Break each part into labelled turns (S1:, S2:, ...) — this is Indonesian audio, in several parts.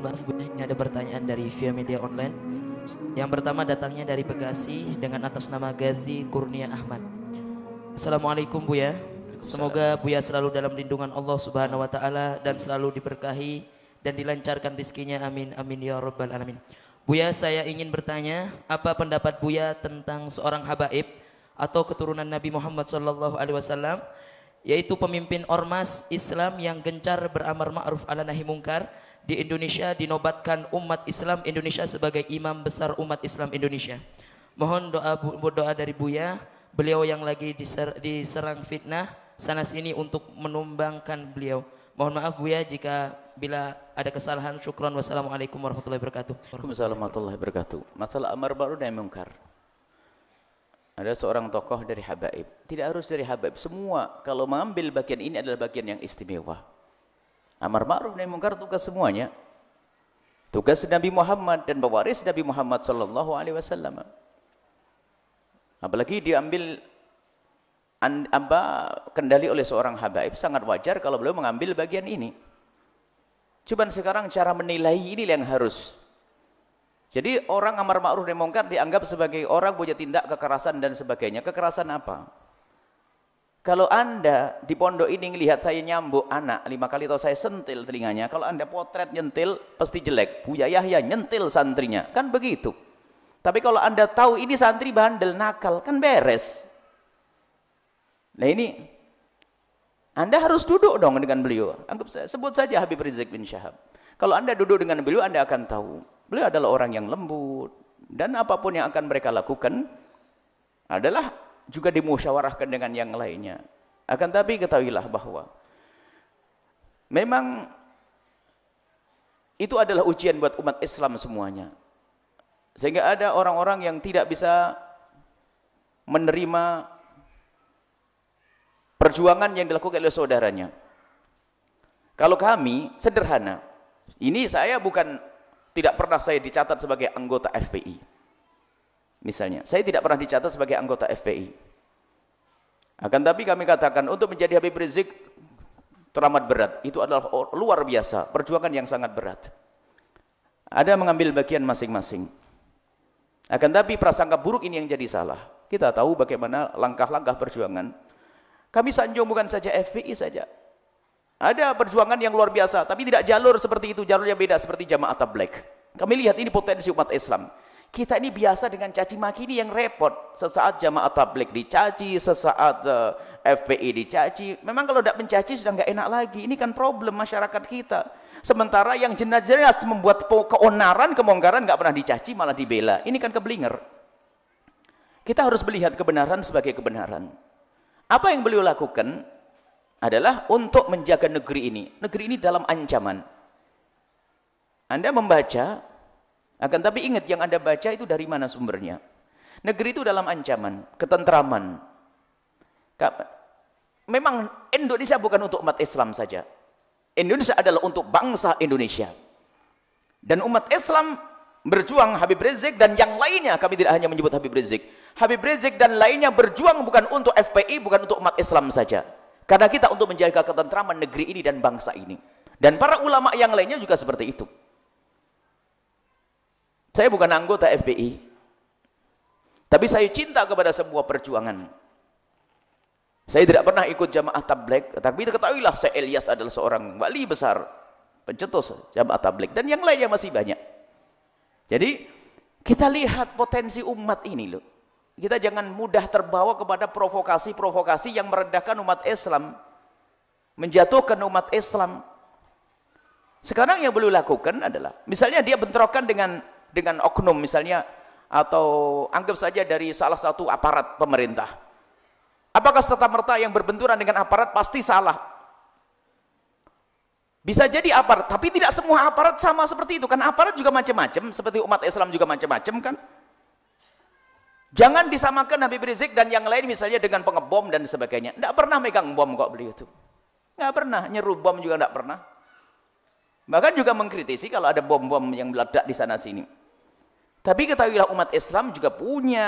S1: Mohon maaf Bu, ini ada pertanyaan dari via media online. Yang pertama datangnya dari Bekasi dengan atas nama Gazi Kurnia Ahmad. Assalamualaikum Buya. Semoga Buya selalu dalam lindungan Allah Subhanahu wa taala dan selalu diberkahi dan dilancarkan rezekinya, amin amin ya rabbal alamin. Buya, saya ingin bertanya, apa pendapat Buya tentang seorang habaib atau keturunan Nabi Muhammad SAW, yaitu pemimpin ormas Islam yang gencar beramar ma'ruf ala nahi mungkar di Indonesia, dinobatkan umat Islam Indonesia sebagai imam besar umat Islam Indonesia. Mohon doa dari Buya, beliau yang lagi diserang fitnah sana sini, untuk menumbangkan beliau. Mohon maaf Buya jika bila ada kesalahan. Syukran. Wassalamualaikum warahmatullahi wabarakatuh.
S2: Waalaikumsalam warahmatullahi wabarakatuh. Masalah amar ma'ruf nahi munkar. Ada seorang tokoh dari habaib. Tidak harus dari habaib. Semua kalau mengambil bagian ini adalah bagian yang istimewa. Amar ma'ruf nahi munkar tugas semuanya. Tugas Nabi Muhammad dan pewaris Nabi Muhammad sallallahu alaihi wasallam. Apalagi diambil kendali oleh seorang habaib, sangat wajar kalau beliau mengambil bagian ini. Cuman sekarang cara menilai ini yang harus. Jadi orang amar ma'ruf nahi munkar dianggap sebagai orang punya tindak kekerasan dan sebagainya. Kekerasan apa? Kalau Anda di pondok ini melihat saya nyambuk anak 5 kali atau saya sentil telinganya, kalau Anda potret nyentil pasti jelek. Buya Yahya nyentil santrinya, kan begitu. Tapi kalau Anda tahu ini santri bandel nakal, kan beres. Nah ini Anda harus duduk dong dengan beliau. Anggap saya sebut saja Habib Rizik bin Syihab. Kalau Anda duduk dengan beliau, Anda akan tahu beliau adalah orang yang lembut, dan apapun yang akan mereka lakukan adalah juga dimusyawarahkan dengan yang lainnya. Akan tapi ketahuilah bahwa memang itu adalah ujian buat umat Islam semuanya. Sehingga ada orang-orang yang tidak bisa menerima perjuangan yang dilakukan oleh saudaranya. Kalau kami sederhana, ini saya tidak pernah saya dicatat sebagai anggota FPI. Misalnya, saya tidak pernah dicatat sebagai anggota FPI. Akan tapi kami katakan untuk menjadi Habib Rizik teramat berat. Itu adalah luar biasa, perjuangan yang sangat berat. Ada mengambil bagian masing-masing. Akan tapi prasangka buruk ini yang jadi salah. Kita tahu bagaimana langkah-langkah perjuangan. Kami sanjung bukan saja FPI saja. Ada perjuangan yang luar biasa, tapi tidak jalur seperti itu, jalurnya beda seperti Jamaah Tabligh. Kami lihat ini potensi umat Islam. Kita ini biasa dengan caci maki ini yang repot. Sesaat Jamaah Tabligh dicaci, sesaat FPI dicaci. Memang kalau tidak mencaci sudah nggak enak lagi. Ini kan problem masyarakat kita. Sementara yang jelas-jelas membuat keonaran, kemungkaran nggak pernah dicaci, malah dibela. Ini kan keblinger. Kita harus melihat kebenaran sebagai kebenaran. Apa yang beliau lakukan adalah untuk menjaga negeri ini. Negeri ini dalam ancaman. Anda membaca, akan tapi ingat yang Anda baca itu dari mana sumbernya. Negeri itu dalam ancaman, ketentraman. Memang Indonesia bukan untuk umat Islam saja. Indonesia adalah untuk bangsa Indonesia. Dan umat Islam berjuang, Habib Rizik dan yang lainnya, kami tidak hanya menyebut Habib Rizik. Habib Rizik dan lainnya berjuang bukan untuk FPI, bukan untuk umat Islam saja. Karena kita untuk menjaga ketentraman negeri ini dan bangsa ini. Dan para ulama yang lainnya juga seperti itu. Saya bukan anggota FPI, tapi saya cinta kepada semua perjuangan. Saya tidak pernah ikut Jamaah Tabligh, tapi ketahuilah saya Ilyas adalah seorang wali besar, pencetus Jamaah Tabligh, dan yang lainnya masih banyak. Jadi kita lihat potensi umat ini loh. Kita jangan mudah terbawa kepada provokasi-provokasi yang merendahkan umat Islam, menjatuhkan umat Islam. Sekarang yang beliau lakukan adalah, misalnya dia bentrokan dengan oknum misalnya, atau anggap saja dari salah satu aparat pemerintah. Apakah serta-merta yang berbenturan dengan aparat pasti salah? Bisa jadi aparat, tapi tidak semua aparat sama seperti itu. Kan aparat juga macam-macam, seperti umat Islam juga macam-macam kan. Jangan disamakan Habib Rizik dan yang lain misalnya dengan pengebom dan sebagainya. Tidak pernah megang bom kok beliau itu. Nggak pernah, nyeru bom juga tidak pernah. Bahkan juga mengkritisi kalau ada bom-bom yang meledak di sana sini. Tapi ketahuilah umat Islam juga punya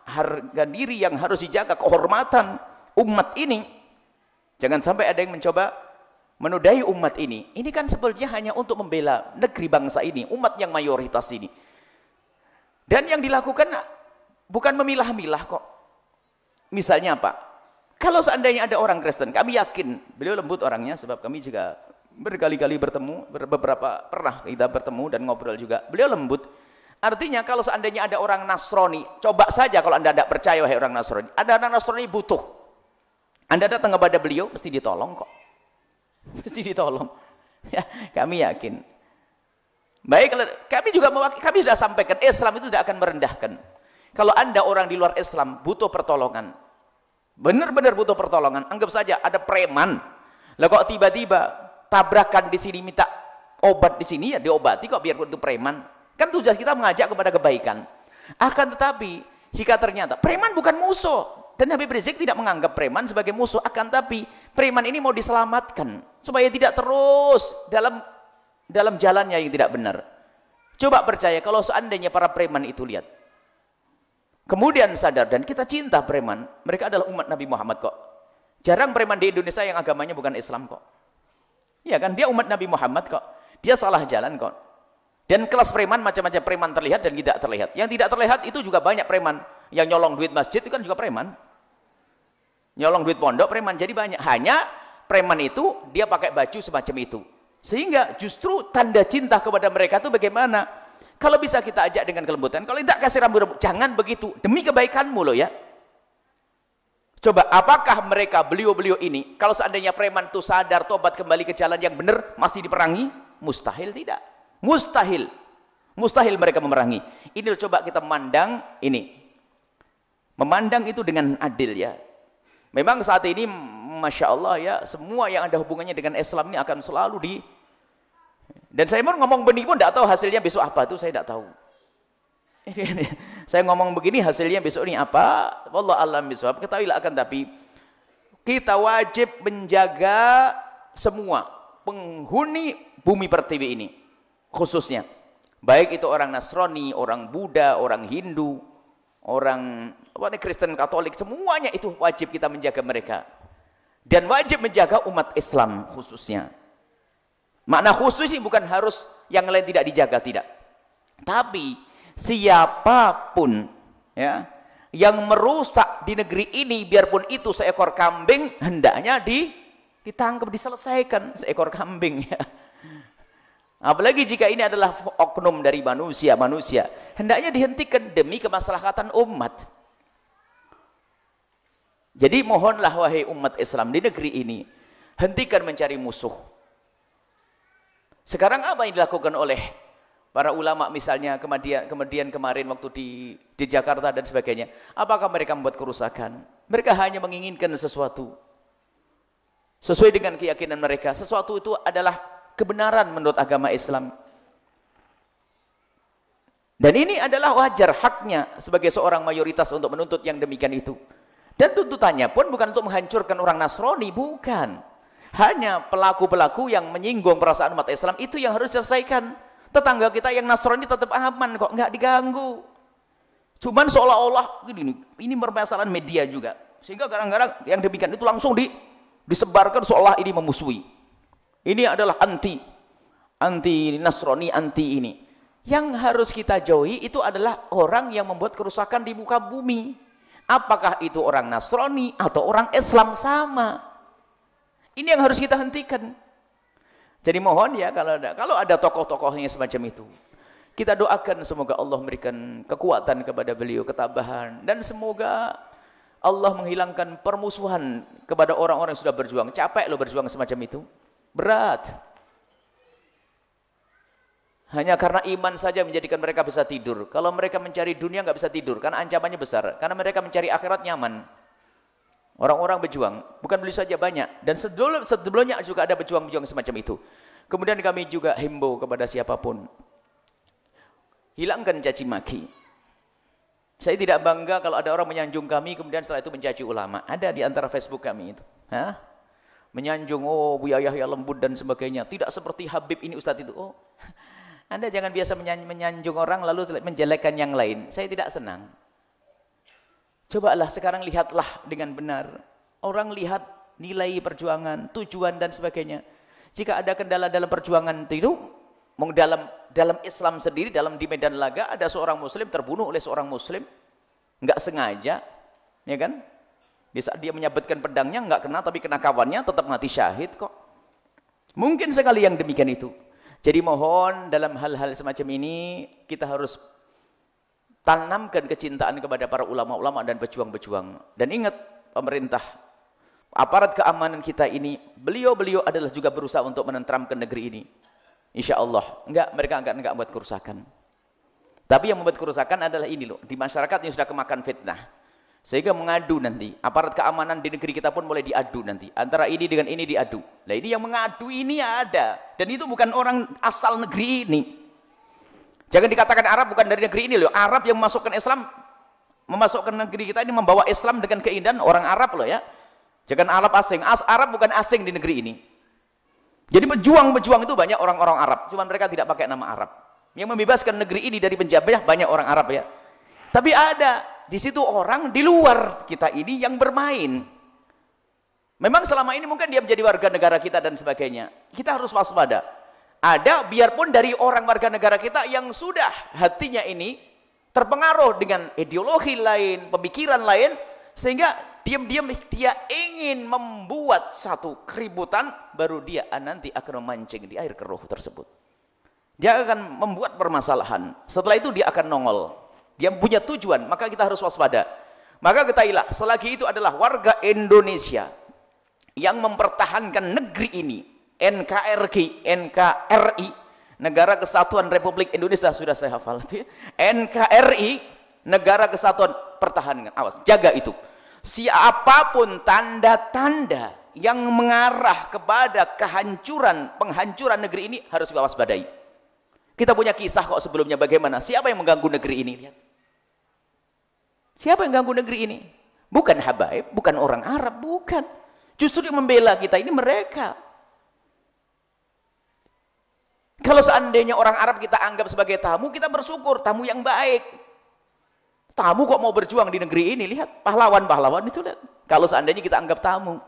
S2: harga diri yang harus dijaga, kehormatan umat ini. Jangan sampai ada yang mencoba menodai umat ini kan sebetulnya hanya untuk membela negeri bangsa ini, umat yang mayoritas ini. Dan yang dilakukan bukan memilah-milah kok. Misalnya apa? Kalau seandainya ada orang Kristen, kami yakin beliau lembut orangnya, sebab kami juga berkali-kali bertemu, beberapa pernah kita bertemu dan ngobrol juga. Beliau lembut. Artinya kalau seandainya ada orang Nasrani, coba saja kalau Anda tidak percaya wahai orang Nasrani, ada orang Nasrani butuh. Anda datang kepada beliau, mesti ditolong kok. Mesti ditolong. Ya, kami yakin. Baik, kami sudah sampaikan, Islam itu tidak akan merendahkan. Kalau Anda orang di luar Islam butuh pertolongan, benar-benar butuh pertolongan, anggap saja ada preman. Lah kok tiba-tiba tabrakan di sini minta obat di sini, ya diobati kok biarpun itu preman. Kan tujuan kita mengajak kepada kebaikan. Akan tetapi jika ternyata preman bukan musuh, dan Habib Rizik tidak menganggap preman sebagai musuh, akan tapi preman ini mau diselamatkan supaya tidak terus dalam jalannya yang tidak benar. Coba percaya kalau seandainya para preman itu lihat, kemudian sadar, dan kita cinta preman, mereka adalah umat Nabi Muhammad kok. Jarang preman di Indonesia yang agamanya bukan Islam kok. Iya kan, dia umat Nabi Muhammad kok. Dia salah jalan kok. Dan kelas preman macam-macam, preman terlihat dan tidak terlihat. Yang tidak terlihat itu juga banyak preman. Yang nyolong duit masjid itu kan juga preman. Nyolong duit pondok preman, jadi banyak. Hanya preman itu dia pakai baju semacam itu. Sehingga justru tanda cinta kepada mereka itu bagaimana? Kalau bisa kita ajak dengan kelembutan, kalau tidak kasih rambu-rambu, jangan begitu, demi kebaikanmu loh ya. Coba, apakah mereka, beliau-beliau ini, kalau seandainya preman itu sadar, tobat kembali ke jalan yang benar, masih diperangi? Mustahil tidak. Mustahil. Mustahil mereka memerangi. Ini loh, coba kita memandang ini. Memandang itu dengan adil ya. Memang saat ini, Masya Allah ya, semua yang ada hubungannya dengan Islam ini akan selalu dan saya mau ngomong benih pun tidak tahu hasilnya besok apa, itu saya tidak tahu. Saya ngomong begini hasilnya besok ini apa, wallah alam bisawab. Ketahuilah, akan tapi kita wajib menjaga semua penghuni bumi pertiwi ini, khususnya baik itu orang Nasrani, orang Buddha, orang Hindu, orang Kristen, Katolik, semuanya itu wajib kita menjaga mereka. Dan wajib menjaga umat Islam khususnya. Makna khusus ini bukan harus yang lain tidak dijaga, tidak. Tapi siapapun ya yang merusak di negeri ini, biarpun itu seekor kambing, hendaknya ditangkap, diselesaikan seekor kambing ya. Apalagi jika ini adalah oknum dari manusia, hendaknya dihentikan demi kemaslahatan umat. Jadi mohonlah wahai umat Islam di negeri ini, hentikan mencari musuh. Sekarang apa yang dilakukan oleh para ulama misalnya kemudian kemarin waktu di Jakarta dan sebagainya? Apakah mereka membuat kerusakan? Mereka hanya menginginkan sesuatu sesuai dengan keyakinan mereka. Sesuatu itu adalah kebenaran menurut agama Islam. Dan ini adalah wajar, haknya sebagai seorang mayoritas untuk menuntut yang demikian itu. Dan tuntutannya pun bukan untuk menghancurkan orang Nasrani, bukan. Hanya pelaku-pelaku yang menyinggung perasaan umat Islam itu yang harus diselesaikan. Tetangga kita yang Nasrani tetap aman kok, nggak diganggu. Cuman seolah-olah ini permasalahan media juga. Sehingga kadang-kadang yang demikian itu langsung disebarkan seolah ini memusuhi. Ini adalah anti Nasrani, anti ini. Yang harus kita jauhi itu adalah orang yang membuat kerusakan di muka bumi. Apakah itu orang Nasrani atau orang Islam, sama. Ini yang harus kita hentikan. Jadi mohon ya, kalau ada tokoh-tokohnya semacam itu, kita doakan semoga Allah memberikan kekuatan kepada beliau, ketabahan, dan semoga Allah menghilangkan permusuhan kepada orang-orang yang sudah berjuang. Capek loh berjuang semacam itu, berat. Hanya karena iman saja menjadikan mereka bisa tidur. Kalau mereka mencari dunia nggak bisa tidur, karena ancamannya besar. Karena mereka mencari akhirat nyaman. Orang-orang berjuang, bukan beli saja banyak. Dan sebelumnya juga ada pejuang-pejuang semacam itu. Kemudian kami juga himbau kepada siapapun, hilangkan caci maki. Saya tidak bangga kalau ada orang menyanjung kami, kemudian setelah itu mencaci ulama. Ada di antara Facebook kami itu. Menyanjung, oh Buya Yahya lembut dan sebagainya. Tidak seperti Habib ini Ustadz itu. Oh, Anda jangan biasa menyanjung orang lalu menjelekkan yang lain. Saya tidak senang. Cobalah sekarang lihatlah dengan benar. Orang lihat nilai perjuangan, tujuan dan sebagainya. Jika ada kendala dalam perjuangan itu, dalam Islam sendiri, di medan laga ada seorang muslim terbunuh oleh seorang muslim, nggak sengaja, ya kan? Di saat dia menyabetkan pedangnya nggak kena, tapi kena kawannya, tetap mati syahid kok. Mungkin sekali yang demikian itu. Jadi mohon dalam hal-hal semacam ini kita harus tanamkan kecintaan kepada para ulama-ulama dan pejuang-pejuang. Dan ingat, pemerintah, aparat keamanan kita ini, beliau-beliau adalah juga berusaha untuk menenteramkan negeri ini. Insya Allah, mereka enggak membuat kerusakan. Tapi yang membuat kerusakan adalah ini loh, di masyarakat yang sudah kemakan fitnah. Sehingga mengadu nanti, aparat keamanan di negeri kita pun mulai diadu nanti. Antara ini dengan ini diadu. Nah ini yang mengadu ini ada. Dan itu bukan orang asal negeri ini. Jangan dikatakan Arab bukan dari negeri ini loh. Arab yang memasukkan Islam, memasukkan negeri kita ini, membawa Islam dengan keindahan orang Arab loh ya. Jangan Arab asing. Arab bukan asing di negeri ini. Jadi pejuang-pejuang itu banyak orang-orang Arab. Cuma mereka tidak pakai nama Arab. Yang membebaskan negeri ini dari penjajah banyak orang Arab ya. Tapi ada di situ orang di luar kita ini yang bermain. Memang selama ini mungkin dia menjadi warga negara kita dan sebagainya. Kita harus waspada. Ada biarpun dari orang warga negara kita yang sudah hatinya ini terpengaruh dengan ideologi lain, pemikiran lain, sehingga diam-diam dia ingin membuat satu keributan, baru dia nanti akan memancing di air keruh tersebut. Dia akan membuat permasalahan. Setelah itu dia akan nongol. Dia punya tujuan, maka kita harus waspada. Maka ketahuilah, selagi itu adalah warga Indonesia yang mempertahankan negeri ini, NKRI, Negara Kesatuan Republik Indonesia, sudah saya hafal itu ya. NKRI, Negara Kesatuan, pertahankan, awas, jaga itu. Siapapun tanda-tanda yang mengarah kepada penghancuran negeri ini harus diwaspadai. Kita punya kisah kok sebelumnya bagaimana. Siapa yang mengganggu negeri ini? Lihat. Siapa yang mengganggu negeri ini? Bukan habaib, bukan orang Arab, bukan. Justru yang membela kita ini mereka. Kalau seandainya orang Arab kita anggap sebagai tamu, kita bersyukur, tamu yang baik. Tamu kok mau berjuang di negeri ini, lihat pahlawan-pahlawan itu, lihat. Kalau seandainya kita anggap tamu,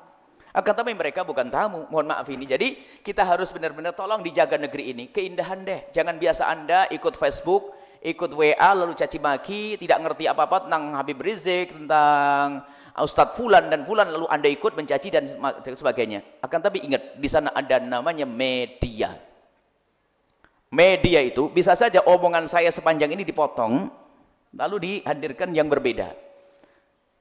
S2: akan tapi mereka bukan tamu, mohon maaf ini. Jadi kita harus benar-benar tolong dijaga negeri ini, keindahan deh. Jangan biasa Anda ikut Facebook, ikut WA lalu caci maki, tidak ngerti apa-apa tentang Habib Rizik, tentang Ustadz Fulan dan Fulan, lalu Anda ikut mencaci dan sebagainya. Akan tapi ingat, di sana ada namanya media. Media itu bisa saja omongan saya sepanjang ini dipotong, lalu dihadirkan yang berbeda.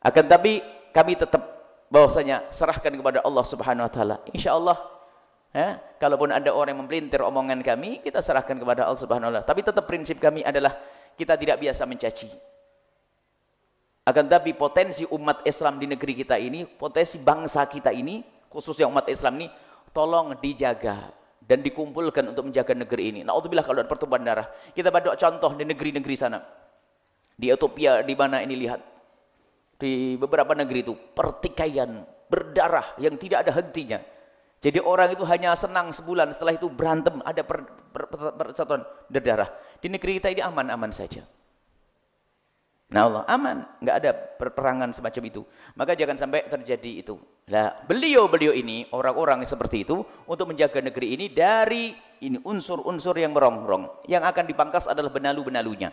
S2: Akan tapi kami tetap bahwasanya serahkan kepada Allah Subhanahu wa taala. Insyaallah ya, kalaupun ada orang yang mempelintir omongan kami, kita serahkan kepada Allah Subhanahu wa taala. Tapi tetap prinsip kami adalah kita tidak biasa mencaci. Akan tapi potensi umat Islam di negeri kita ini, potensi bangsa kita ini, khususnya umat Islam ini, tolong dijaga dan dikumpulkan untuk menjaga negeri ini. Naudzubillah kalau ada pertumpahan darah. Kita bawa contoh di negeri-negeri sana. Di Ethiopia, di mana ini lihat, di beberapa negeri itu pertikaian berdarah yang tidak ada hentinya. Jadi orang itu hanya senang sebulan, setelah itu berantem, ada persatuan berdarah. Di negeri kita ini aman-aman saja. Nah Allah aman, nggak ada perperangan semacam itu. Maka jangan sampai terjadi itu. Nah, beliau-beliau ini orang-orang seperti itu untuk menjaga negeri ini dari ini unsur-unsur yang merongrong. Yang akan dipangkas adalah benalu-benalunya.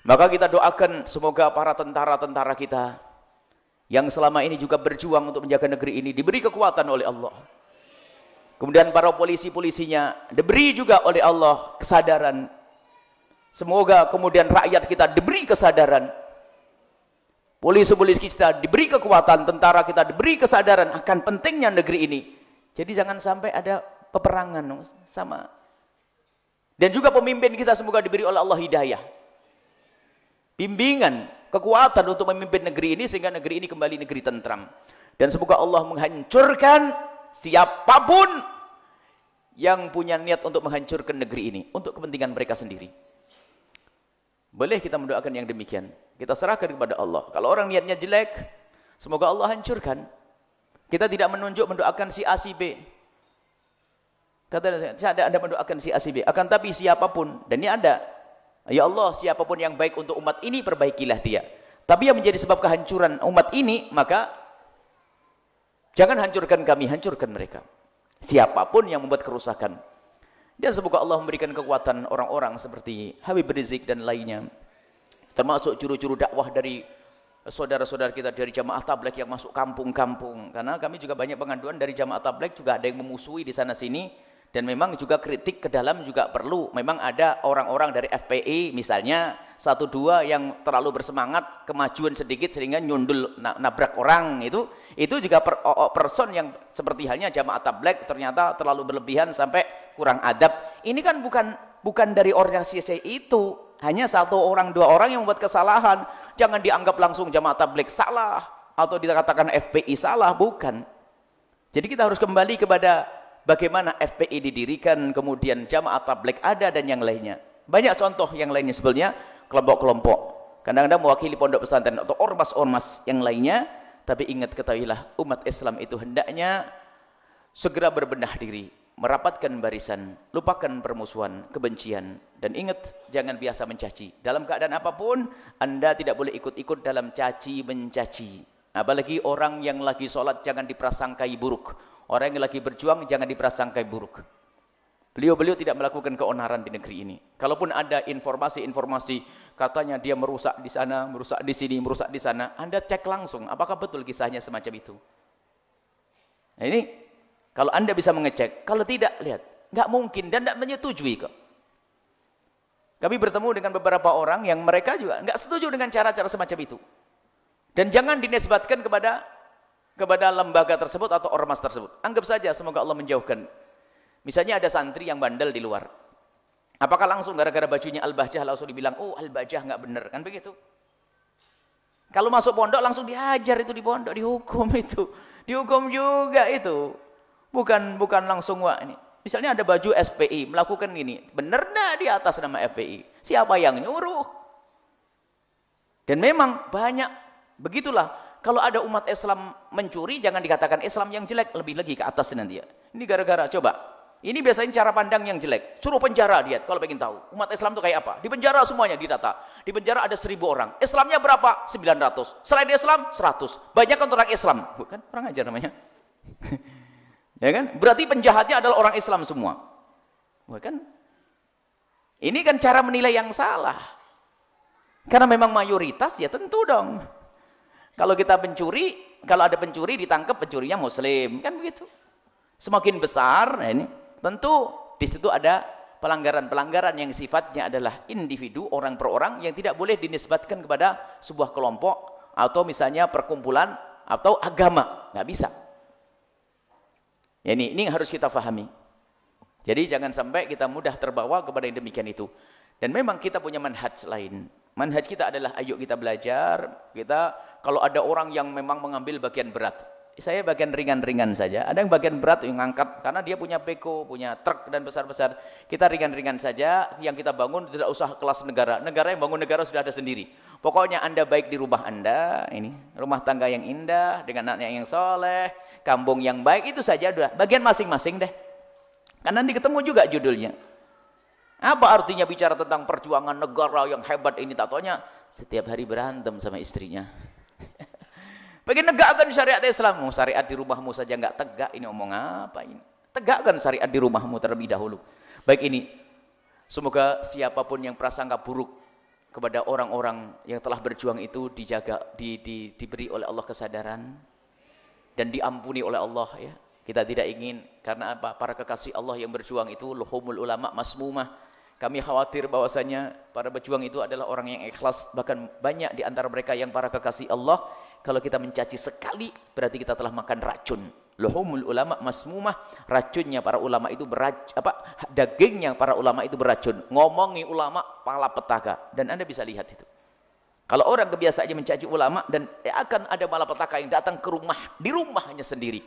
S2: Maka kita doakan semoga para tentara-tentara kita yang selama ini juga berjuang untuk menjaga negeri ini diberi kekuatan oleh Allah. Kemudian para polisi-polisinya diberi juga oleh Allah kesadaran. Semoga kemudian rakyat kita diberi kesadaran. Polisi-polisi kita diberi kekuatan, tentara kita diberi kesadaran akan pentingnya negeri ini. Jadi jangan sampai ada peperangan sama. Dan juga pemimpin kita semoga diberi oleh Allah hidayah. Bimbingan, kekuatan untuk memimpin negeri ini sehingga negeri ini kembali negeri tentram. Dan semoga Allah menghancurkan siapapun yang punya niat untuk menghancurkan negeri ini untuk kepentingan mereka sendiri. Boleh kita mendoakan yang demikian. Kita serahkan kepada Allah. Kalau orang niatnya jelek, semoga Allah hancurkan. Kita tidak mendoakan si A si B. Kata saya ada mendoakan si A si B. Akan tapi siapapun, dan ini ada. Ya Allah, siapapun yang baik untuk umat ini, perbaikilah dia. Tapi yang menjadi sebab kehancuran umat ini, maka jangan hancurkan kami, hancurkan mereka. siapapun yang membuat kerusakan. Dan semoga Allah memberikan kekuatan orang-orang seperti Habib Rizik dan lainnya, termasuk juru-juru dakwah dari saudara-saudara kita dari jamaah tabligh yang masuk kampung-kampung, karena kami juga banyak pengaduan dari jamaah tabligh, juga ada yang memusuhi di sana sini, dan memang juga kritik ke dalam juga perlu. Memang ada orang-orang dari FPI misalnya satu dua yang terlalu bersemangat kemajuan sedikit sehingga nyundul nabrak orang, itu juga person yang seperti halnya jamaah tabligh ternyata terlalu berlebihan sampai kurang adab. Ini kan bukan dari organisasi itu, hanya satu orang dua orang yang membuat kesalahan. Jangan dianggap langsung jamaah tabligh salah atau dikatakan FPI salah, bukan. Jadi kita harus kembali kepada bagaimana FPI didirikan, kemudian jamaah tabligh ada, dan yang lainnya. Banyak contoh yang lainnya sebenarnya, kelompok-kelompok kadang-kadang mewakili pondok pesantren atau ormas-ormas yang lainnya. Tapi ingat, ketahuilah, umat Islam itu hendaknya segera berbenah diri, merapatkan barisan, lupakan permusuhan, kebencian, dan ingat, jangan biasa mencaci. Dalam keadaan apapun Anda tidak boleh ikut-ikut dalam caci mencaci. Apalagi orang yang lagi sholat jangan diprasangkai buruk, orang yang lagi berjuang jangan diprasangkai buruk. Beliau tidak melakukan keonaran di negeri ini. Kalaupun ada informasi-informasi katanya dia merusak di sana, merusak di sini, merusak di sana, Anda cek langsung apakah betul kisahnya semacam itu. Nah ini kalau Anda bisa mengecek, kalau tidak, lihat, nggak mungkin dan nggak menyetujui kok. Kami bertemu dengan beberapa orang yang mereka juga nggak setuju dengan cara-cara semacam itu. Dan jangan dinisbatkan kepada lembaga tersebut atau ormas tersebut. Anggap saja semoga Allah menjauhkan. Misalnya ada santri yang bandel di luar. Apakah langsung gara-gara bajunya Al-Bahjah langsung dibilang, oh Al-Bahjah nggak bener, kan begitu? Kalau masuk pondok langsung dihajar itu di pondok, dihukum itu. Dihukum juga itu. Bukan langsung wah ini. Misalnya ada baju SPI melakukan ini, benar enggak di atas nama FPI? Siapa yang nyuruh? Dan memang banyak begitulah. Kalau ada umat Islam mencuri, jangan dikatakan Islam yang jelek, lebih lagi ke atas nanti ya. Ini gara-gara, coba. Ini biasanya cara pandang yang jelek. Suruh penjara dia kalau pengen tahu. Umat Islam itu kayak apa? Di penjara semuanya didata. Di penjara ada 1000 orang. Islamnya berapa? 900. Selain Islam 100. Banyak kan orang Islam. Bukan orang aja namanya. Ya kan? Berarti penjahatnya adalah orang Islam semua. Bukan? Ini kan cara menilai yang salah. Karena memang mayoritas ya tentu dong. Kalau kita pencuri, kalau ada pencuri ditangkap, pencurinya muslim, kan begitu. Semakin besar, nah ini tentu di situ ada pelanggaran-pelanggaran yang sifatnya adalah individu, orang per orang, yang tidak boleh dinisbatkan kepada sebuah kelompok atau misalnya perkumpulan atau agama, nggak bisa. Ya, ini harus kita pahami. Jadi jangan sampai kita mudah terbawa kepada yang demikian itu. Dan memang kita punya manhaj lain. Manhaj kita adalah ayo kita belajar. Kita kalau ada orang yang memang mengambil bagian berat, saya bagian ringan-ringan saja. Ada yang bagian berat yang ngangkat karena dia punya beko, punya truk dan besar-besar. Kita ringan-ringan saja. Yang kita bangun tidak usah kelas negara. Negara yang bangun negara sudah ada sendiri. Pokoknya Anda baik di rumah Anda, ini rumah tangga yang indah dengan anaknya yang soleh, kampung yang baik, itu saja udah. Bagian masing-masing deh. Kan nanti ketemu juga judulnya. Apa artinya bicara tentang perjuangan negara yang hebat ini? Tak taunya setiap hari berantem sama istrinya. Pengen negakkan syariat Islam. Syariat di rumahmu saja nggak tegak, ini omong apa ini? Tegakkan syariat di rumahmu terlebih dahulu. Baik, ini semoga siapapun yang prasangka buruk kepada orang-orang yang telah berjuang itu dijaga, diberi oleh Allah kesadaran dan diampuni oleh Allah ya. Kita tidak ingin, karena apa? Para kekasih Allah yang berjuang itu luhumul ulama masmumah. Kami khawatir bahwasanya para pejuang itu adalah orang yang ikhlas, bahkan banyak di antara mereka yang para kekasih Allah. Kalau kita mencaci sekali, berarti kita telah makan racun. Luhumul ulama masmumah, racunnya para ulama itu dagingnya para ulama itu beracun. Ngomongi ulama pala petaka, dan Anda bisa lihat itu. Kalau orang kebiasaannya mencaci ulama, dan akan ada malapetaka yang datang ke rumah, di rumahnya sendiri.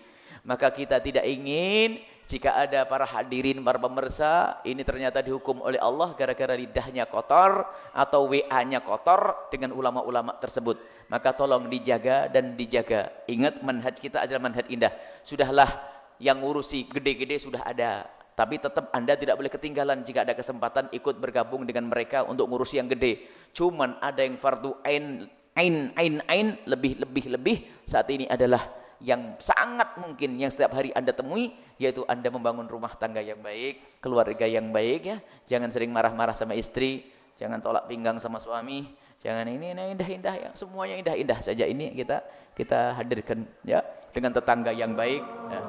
S2: Maka kita tidak ingin jika ada para hadirin, para pemirsa, ini ternyata dihukum oleh Allah gara-gara lidahnya kotor atau WA-nya kotor dengan ulama-ulama tersebut. Maka tolong dijaga dan dijaga. Ingat, manhaj kita adalah manhaj indah. Sudahlah, yang ngurusi gede-gede sudah ada. Tapi tetap Anda tidak boleh ketinggalan jika ada kesempatan ikut bergabung dengan mereka untuk ngurusi yang gede. Cuman ada yang fardu ain lebih saat ini adalah yang sangat mungkin yang setiap hari Anda temui, yaitu Anda membangun rumah tangga yang baik, keluarga yang baik ya. Jangan sering marah-marah sama istri, jangan tolak pinggang sama suami, jangan ini indah-indah ya, semuanya indah-indah saja ini kita hadirkan ya, dengan tetangga yang baik ya.